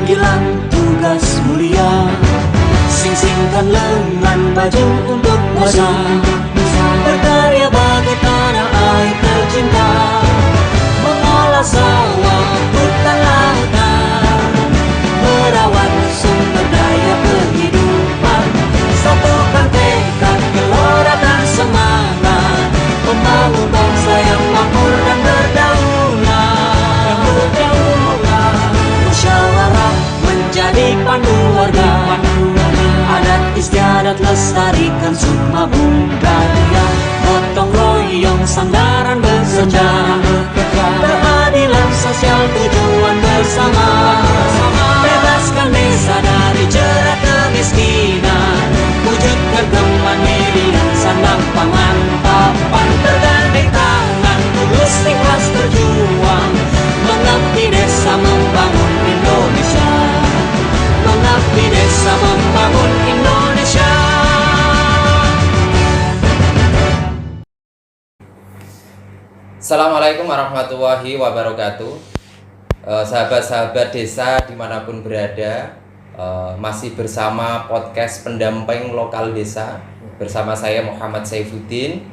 panggilan tugas mulia. Sing-singkan lengan baju untuk nusa, berkarya bagi tanah air tercinta, mengolah sawah hutan lautan, merawat sumber daya kehidupan, satukan tekad gelora dan semangat, membangun bangsa yang makmur dan berdaulat. Musyawarah menjadi pandu warga, adat istiadat lestarikan semua budaya, gotong royong sandaran bersenda, keadilan sosial tujuan bersama, bebaskan desa dari jerat kemiskinan, wujudkan kemandirian sandang pangan papan, bergandeng tangan tulus ikhlas berjuang, mengabdi desa membangun Indonesia, mengabdi desa membangun Indonesia. Assalamualaikum warahmatullahi wabarakatuh. Sahabat-sahabat desa dimanapun berada, masih bersama podcast pendamping lokal desa bersama saya Muhammad Saifuddin.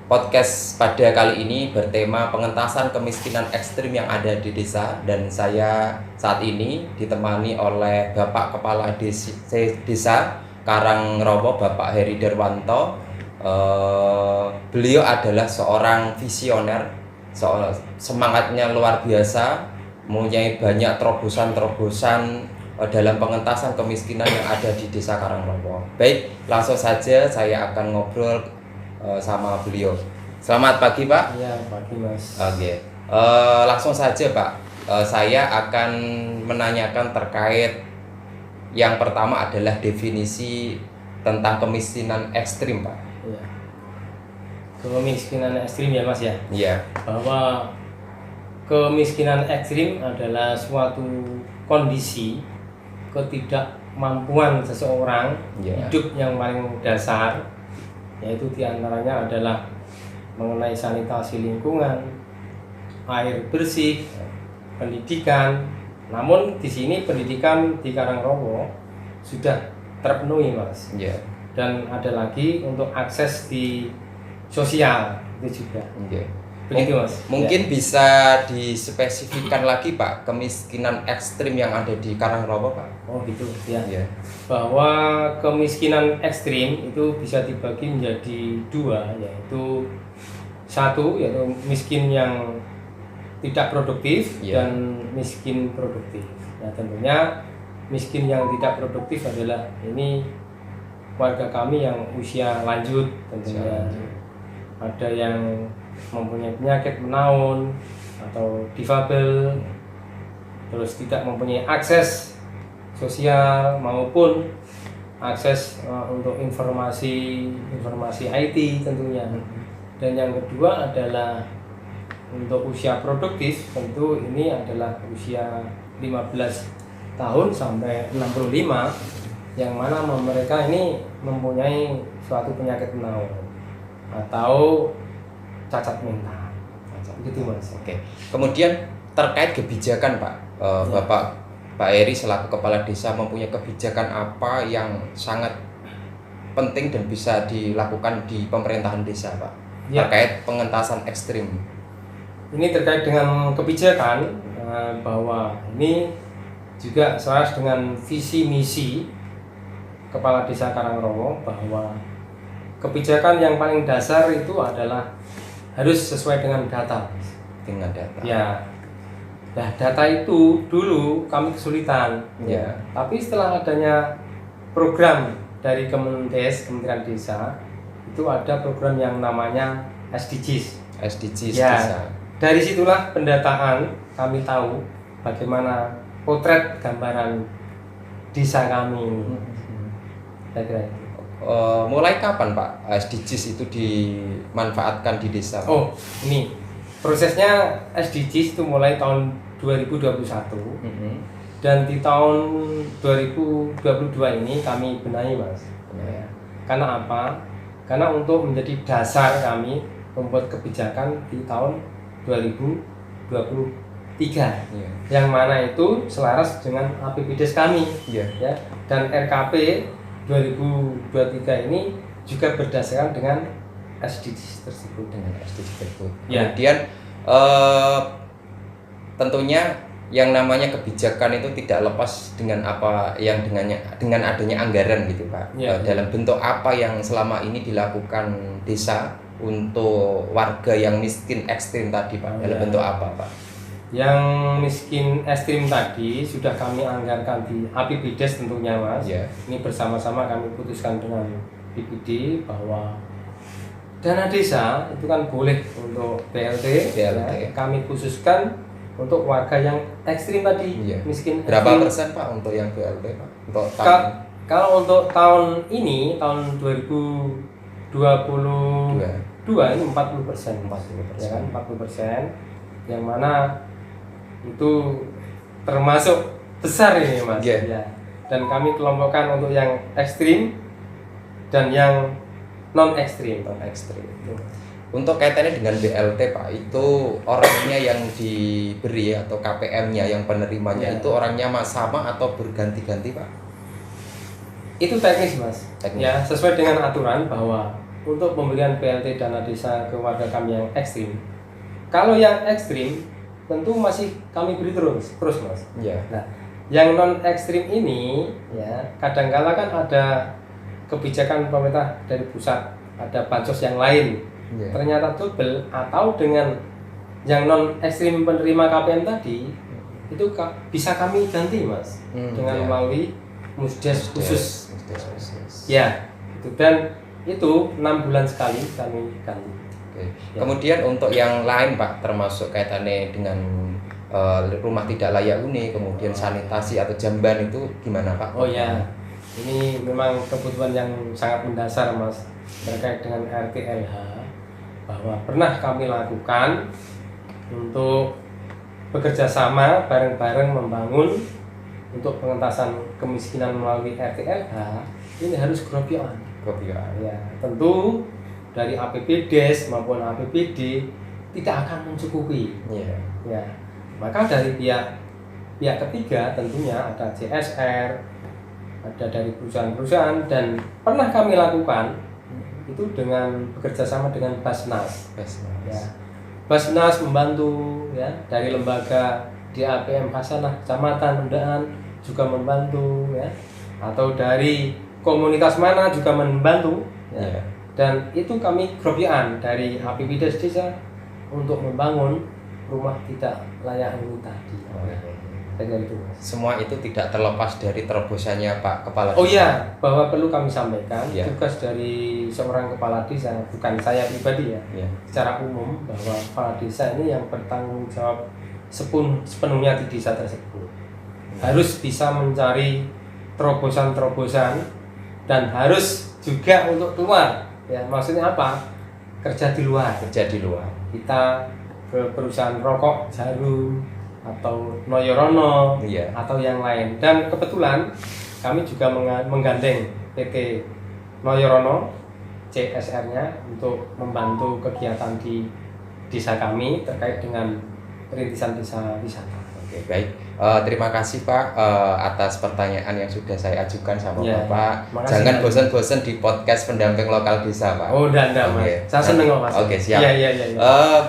Podcast pada kali ini bertema pengentasan kemiskinan ekstrim yang ada di desa, dan saya saat ini ditemani oleh Bapak Kepala Desa Karangrowo, Bapak Heri Darwanto. Beliau adalah seorang visioner, semangatnya luar biasa, mempunyai banyak terobosan-terobosan dalam pengentasan kemiskinan yang ada di desa Karangrowo. Baik, langsung saja saya akan ngobrol sama beliau. Selamat pagi, Pak. Iya, pagi, Mas. Oke. Langsung saja, Pak. Saya akan menanyakan terkait yang pertama adalah definisi tentang kemiskinan ekstrim, Pak. Iya. Kemiskinan ekstrim ya, Mas ya. Iya. Bahwa kemiskinan ekstrim adalah suatu kondisi ketidakmampuan seseorang hidup yang paling dasar, yaitu diantaranya adalah mengenai sanitasi lingkungan, air bersih, pendidikan. Namun di sini pendidikan di Karangrowo sudah terpenuhi, Mas. Yeah. Dan ada lagi untuk akses di sosial itu juga. Yeah. Begitu, Mas. Mungkin bisa dispesifikkan lagi, Pak, kemiskinan ekstrim yang ada di Karangrowo, Pak. Oh gitu ya. Yeah. Bahwa kemiskinan ekstrim itu bisa dibagi menjadi dua, yaitu satu yaitu miskin yang tidak produktif dan miskin produktif. Nah, tentunya miskin yang tidak produktif adalah ini warga kami yang usia lanjut, tentunya ada yang mempunyai penyakit menaun atau difabel, terus tidak mempunyai akses sosial maupun akses untuk informasi IT tentunya. Dan yang kedua adalah untuk usia produktif, tentu ini adalah usia 15 tahun sampai 65, yang mana mereka ini mempunyai suatu penyakit menaun atau cacat mental. Gitu, Mas. Oke. Kemudian terkait kebijakan, Pak, Pak Heri selaku kepala desa mempunyai kebijakan apa yang sangat penting dan bisa dilakukan di pemerintahan desa, Pak, terkait pengentasan ekstrim? Ini terkait dengan kebijakan, bahwa ini juga selaras dengan visi misi Kepala Desa Karangrowo, bahwa kebijakan yang paling dasar itu adalah harus sesuai dengan data. Dengan data. Ya. Nah, data itu dulu kami kesulitan. Ya. Tapi setelah adanya program dari Kementerian Desa, itu ada program yang namanya SDGs. SDGs ya. desa. Dari situlah pendataan kami tahu bagaimana potret gambaran desa kami ini. Saya kira itu. Mulai kapan, Pak, SDGs itu dimanfaatkan di desa? Oh, ini prosesnya SDGs itu mulai tahun 2021. Dan di tahun 2022 ini kami benahi, Mas. Ya. Karena apa? Karena untuk menjadi dasar kami membuat kebijakan di tahun 2023. 3 yang mana itu selaras dengan APBDes kami Iya. ya, dan RKP 2023 ini juga berdasarkan dengan SDGs tersebut. Dengan SDG tersebut. Ya. Kemudian tentunya yang namanya kebijakan itu tidak lepas dengan apa yang dengan adanya anggaran gitu Pak. Ya. Dalam bentuk apa yang selama ini dilakukan desa untuk warga yang miskin ekstrim tadi Pak? Dalam Ya. bentuk apa Pak? Yang miskin ekstrim tadi sudah kami anggarkan di APBDes tentunya Mas. Ya. Ini bersama-sama kami putuskan dengan BPD bahwa dana desa itu kan boleh untuk BLT. BLT. Ya, kami khususkan untuk warga yang ekstrim tadi, Iya. miskin Berapa ekstrim. persen Pak untuk yang BLT Pak? Untuk Kalau untuk tahun ini, tahun 2022 ini 40%, 40%. ya kan, 40%, yang mana itu termasuk besar ini Mas. Iya. Ya. Dan kami kelompokkan untuk yang ekstrim dan yang non ekstrim. ekstrim. Untuk kaitannya dengan BLT Pak, itu orangnya yang diberi atau KPM-nya yang penerimanya Ya. itu orangnya sama atau berganti-ganti Pak? Itu teknis Mas. Teknis. Ya, sesuai dengan aturan bahwa untuk pemberian BLT dana desa ke warga kami yang ekstrim. Kalau yang ekstrim tentu masih kami beri terus Mas. Iya. Nah, yang non ekstrim ini ya kadangkala kan ada kebijakan pemerintah dari pusat, ada bansos yang lain. Iya. Ternyata double atau dengan yang non ekstrim penerima KPM tadi itu bisa kami ganti Mas dengan iya. melalui musdes khusus. Musdes khusus. Ya, itu dan itu 6 bulan sekali kami ganti. Oke. Ya. Kemudian untuk yang lain Pak, termasuk kaitannya dengan rumah tidak layak huni, kemudian sanitasi atau jamban itu gimana Pak? Oh ya, ini memang kebutuhan yang sangat mendasar Mas terkait dengan RTLH, bahwa pernah kami lakukan untuk bekerja sama bareng-bareng membangun untuk pengentasan kemiskinan melalui RTLH. Ini harus gropian. Gropian. Ya, tentu dari APBDes maupun APBD tidak akan mencukupi. Iya. Ya, maka dari pihak ketiga tentunya ada CSR, ada dari perusahaan-perusahaan, dan pernah kami lakukan itu dengan bekerja sama dengan Basnas. Ya, Basnas membantu ya, dari lembaga DAPM Hasanah Kecamatan Undaan juga membantu ya, atau dari komunitas mana juga membantu ya. Iya. Dan itu kami gropian dari APBDes desa untuk membangun rumah tidak layak huni tadi. Kayak gitu Mas. Semua itu tidak terlepas dari terobosannya Pak Kepala Desa. Oh iya, bahwa perlu kami sampaikan Ya. tugas dari seorang kepala desa, bukan saya pribadi ya, Iya. secara umum, bahwa kepala desa ini yang bertanggung jawab sepenuhnya di desa tersebut. Harus bisa mencari terobosan-terobosan dan harus juga untuk keluar. Ya, maksudnya apa? Kerja di luar. Kerja di luar. Kita ke perusahaan rokok Jarum atau Noyorono Iya. atau yang lain, dan kebetulan kami juga menggandeng PT Noyorono CSR-nya untuk membantu kegiatan di desa kami terkait dengan perintisan desa wisata. Oke, baik. Terima kasih Pak atas pertanyaan yang sudah saya ajukan sama Ya, Bapak. makasih, Jangan Pak. bosan-bosan di podcast pendamping lokal desa Pak. Oh, enggak Mas. Oke. Saya seneng kok Mas. Oke, siap. Iya.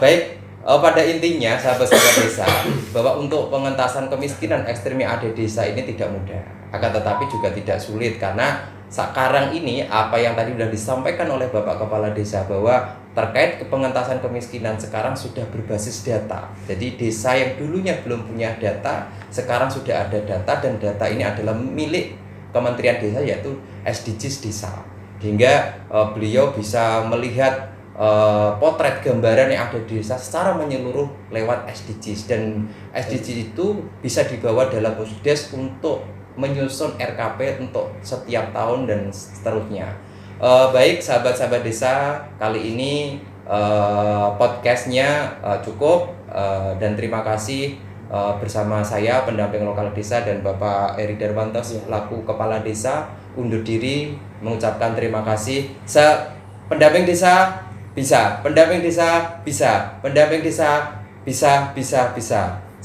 Baik. Pada intinya sahabat-sahabat desa, bahwa untuk pengentasan kemiskinan ekstrim yang ada di desa ini tidak mudah, akan tetapi juga tidak sulit, karena sekarang ini apa yang tadi sudah disampaikan oleh Bapak Kepala Desa, bahwa terkait pengentasan kemiskinan sekarang sudah berbasis data. Jadi desa yang dulunya belum punya data sekarang sudah ada data, dan data ini adalah milik Kementerian Desa, yaitu SDGs Desa, sehingga beliau bisa melihat potret gambaran yang ada di desa secara menyeluruh lewat SDGs, dan SDGs itu bisa dibawa dalam Pusdes untuk menyusun RKP untuk setiap tahun dan seterusnya. Baik sahabat-sahabat desa, kali ini podcastnya cukup, dan terima kasih bersama saya pendamping lokal desa dan Bapak Eri Darmanto selaku Kepala Desa undur diri mengucapkan terima kasih. Pendamping desa bisa, pendamping desa bisa, pendamping desa bisa.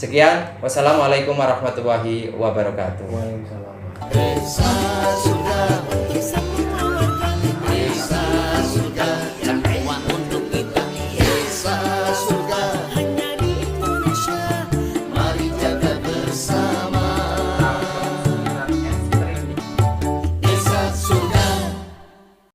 Sekian, wassalamualaikum warahmatullahi wabarakatuh. Waalaikumsalam. Desa sudah semua untuk kita. Desa sudah